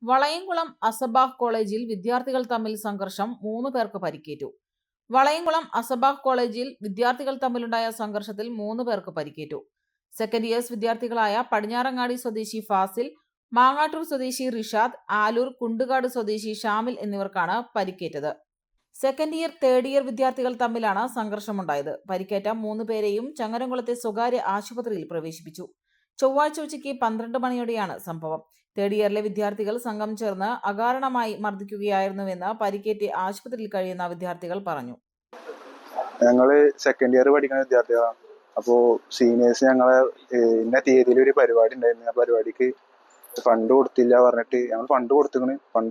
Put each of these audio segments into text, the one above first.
Valayamkulam Al Sabah കോളേജിൽ വിദ്യാർത്ഥികൾ തമ്മിൽ സംഘർഷം 3 പേർക്ക് പരിക്കേറ്റു. വളയംകുളം അസബാഹ് കോളേജിൽ വിദ്യാർത്ഥികൾ തമ്മിലുണ്ടായ സംഘർഷത്തിൽ 3 പേർക്ക് പരിക്കേറ്റു. സെക്കൻഡ് ഇയേഴ്സ് വിദ്യാർത്ഥികളായ പടിഞ്ഞാറങ്ങാടി സ്വദേശി ഫാസിൽ, മാങ്ങാട്ടൂർ സ്വദേശി റിഷാദ്, ആലൂർ കുണ്ടുകാട് സ്വദേശി ഷാമിൽ എന്നിവർക്കാണ് പരിക്കേറ്റത്. സെക്കൻഡ് ഇയർ, തേർഡ് ഇയർ വിദ്യാർത്ഥികൾ തമ്മിലാണ് സംഘർഷമുണ്ടായത്. പരിക്കേറ്റ 3 പേരെയും ചങ്ങരംകുളത്തെ സ്വകാര്യ ആശുപത്രിയിൽ പ്രവേശിപ്പിച്ചു. ചൊവ്വാഴ്ച ഉച്ചയ്ക്ക് 12 മണിയോടെയാണ് സംഭവം. തേർഡ് ഇയറിലെ വിദ്യാർത്ഥികൾ സംഘം ചേർന്ന് അകാരണമായി മർദ്ദിക്കുകയായിരുന്നുവെന്ന് പരിക്കേറ്റ് ആശുപത്രിയിൽ കഴിയുന്ന വിദ്യാർത്ഥികൾ പറഞ്ഞു. ഞങ്ങള് സെക്കൻഡ് ഇയർ പഠിക്കുന്ന വിദ്യാർത്ഥികളാണ്. അപ്പോൾ സീനിയേഴ്സ് ഞങ്ങളെ ഇന്ന തീയതിയിൽ ഒരു പരിപാടി ഉണ്ടായിരുന്നു. ആ പരിപാടിക്ക് ഫണ്ട് കൊടുത്തില്ല പറഞ്ഞിട്ട് ഞങ്ങൾ ഫണ്ട്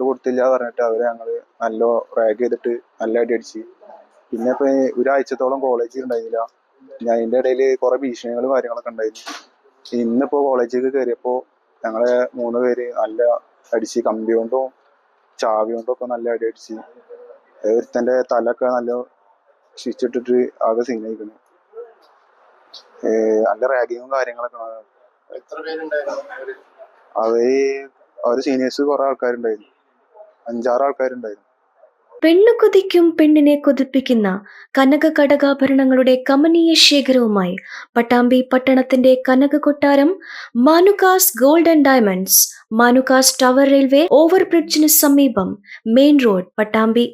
കൊടുത്തില്ല പറഞ്ഞിട്ട് അവര് ഞങ്ങള് നല്ല റാഗ് ചെയ്തിട്ട് നല്ല അടി അടിച്ച്. പിന്നെ ഇപ്പൊ ഒരാഴ്ചത്തോളം കോളേജിൽ ഉണ്ടായിരുന്നില്ല. ഞാൻ അതിന്റെ ഇടയിൽ കുറെ ഭീഷണികളും കാര്യങ്ങളൊക്കെ ഉണ്ടായിരുന്നു. ഇന്നിപ്പോ കോളേജിലേക്ക് കയറിയപ്പോ ഞങ്ങളെ 3 പേര് നല്ല അടിച്ച്, കമ്പി കൊണ്ടും ചാവി കൊണ്ടും ഒക്കെ നല്ല അടി അടിച്ച്. ഒരുത്തന്റെ തലൊക്കെ നല്ല ശിച്ചിട്ടിട്ട് ആകെ സീനായിക്കുന്നു. നല്ല റാഗിങ്ങും കാര്യങ്ങളൊക്കെ. അവര് സീനിയേഴ്സ് കുറെ ആൾക്കാരുണ്ടായിരുന്നു, 5-6 ആൾക്കാരുണ്ടായിരുന്നു. പെണ്ണു കൊതിക്കും പെണ്ണിനെ കൊതിപ്പിക്കുന്ന കനക കടകാഭരണങ്ങളുടെ കമനീയ ശേഖരവുമായി പട്ടാമ്പി പട്ടണത്തിന്റെ കനക കൊട്ടാരം Manukas gold and diamonds, Manukas tower railway ഓവർബ്രിഡ്ജിന് സമീപം, മെയിൻ റോഡ്, പട്ടാമ്പി.